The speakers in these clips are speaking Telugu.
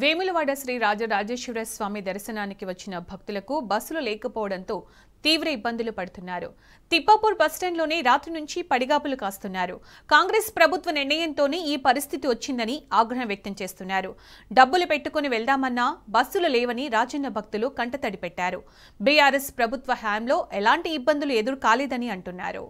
వేములవాడ శ్రీ రాజరాజేశ్వర స్వామి దర్శనానికి వచ్చిన భక్తులకు బస్సులు లేకపోవడంతో తీవ్ర ఇబ్బందులు పడుతున్నారు. తిప్పాపూర్ బస్టాండ్లోనే రాత్రి నుంచి పడిగాపులు కాస్తున్నారు. కాంగ్రెస్ ప్రభుత్వ నిర్ణయంతోనే ఈ పరిస్థితి వచ్చిందని ఆగ్రహం వ్యక్తం చేస్తున్నారు. డబ్బులు పెట్టుకుని వెళ్దామన్నా బస్సులు లేవని రాజన్న భక్తులు కంటతడి పెట్టారు. బీఆర్ఎస్ ప్రభుత్వ హయాంలో ఎలాంటి ఇబ్బందులు ఎదురు కాలేదని అంటున్నారు.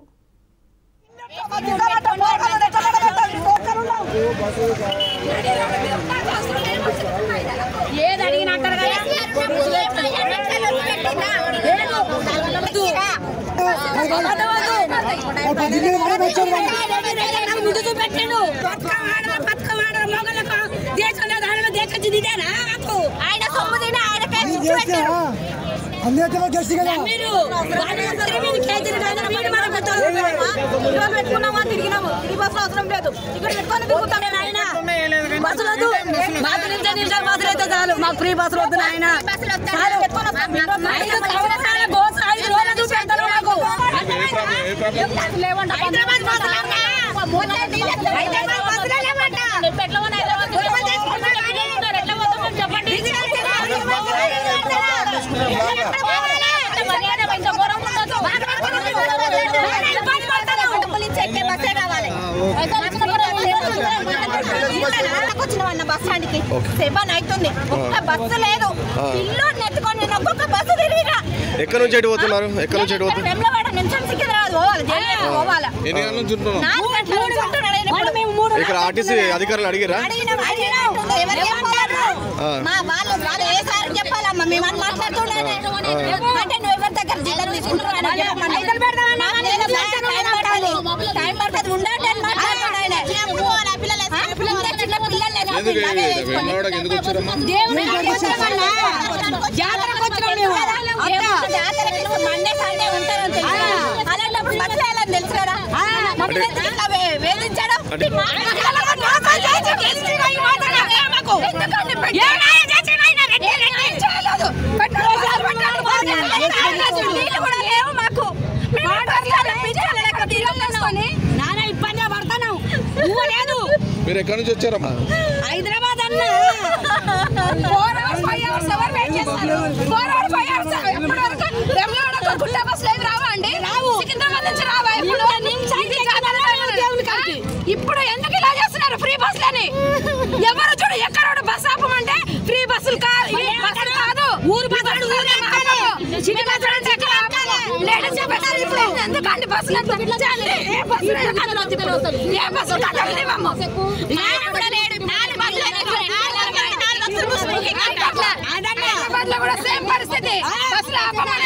మాకు ఫ్రీ బస్సులు వద్దు ఆయన బస్ స్టాండ్కి 7 అవుతుంది. ఒక్క బస్సు లేదు. ఇల్లు నెత్తుకొని ఒక్కొక్క బస్సు తిరిగిరా. ఎక్కడి నుంచి ఎటు పోతున్నారు? ఎక్కడి నుంచి ఎటు పోతున్నారు? వెమ్లవాడ నుంచి సికింద్రాబాద్ పోవాలి. పోవాలి. ఎన్ని గంటల నుంచి ఉంటున్నాం? ఇక్కడ ఆర్టీసీ అధికారులు అడిగిరా? వాళ్ళు ఏ సార్ చెప్పాలమ్మా మేము అని మాట్లాడుతున్నాను. అంటే నువ్వు ఎవరి దగ్గర జిల్లా తీసుకుంటున్నావు టైం పడుతుంది ఉండండి అని మాట్లాడుతున్నాడు. మండే సండే ఉంటారని తెలుసు. అలాంటప్పుడు బస్సు వెళ్ళాలని తెలుసు కదా. వేధించాడు. నానా ఇబ్బంది పడతాను. లేదు మీరు ఎక్కడి నుంచి వచ్చారమ్మా? హైదరాబాద్ అన్న 4 hours 5 hours ఎవరు వెయిట్ చేస్తారు? 4 hours 5 hours ఎప్పుడు వరకు రెమ్లవాడ గుండా బస్సులు ఏమి రావా అండి? సికింద్రాబాద్ నుంచి రావా? ఇప్పుడు ఎందుకు ఇలా చేస్తున్నారు ఫ్రీ బస్సులని? ఎవరు చూడు ఎక్కడ బస్ ఆపమంటే ఫ్రీ బస్సులు కాదు, ఊరు బస్సులు సిటీ బస్సులు లేడీస్ చెప్పారు. ఇప్పుడు ఎందుకంటే బస్సులు ఏ బస్సులు ఏ బస్సులు కదలలేమో కూడా సేమ్ పరిస్థితి. బస్సులు ఆపమా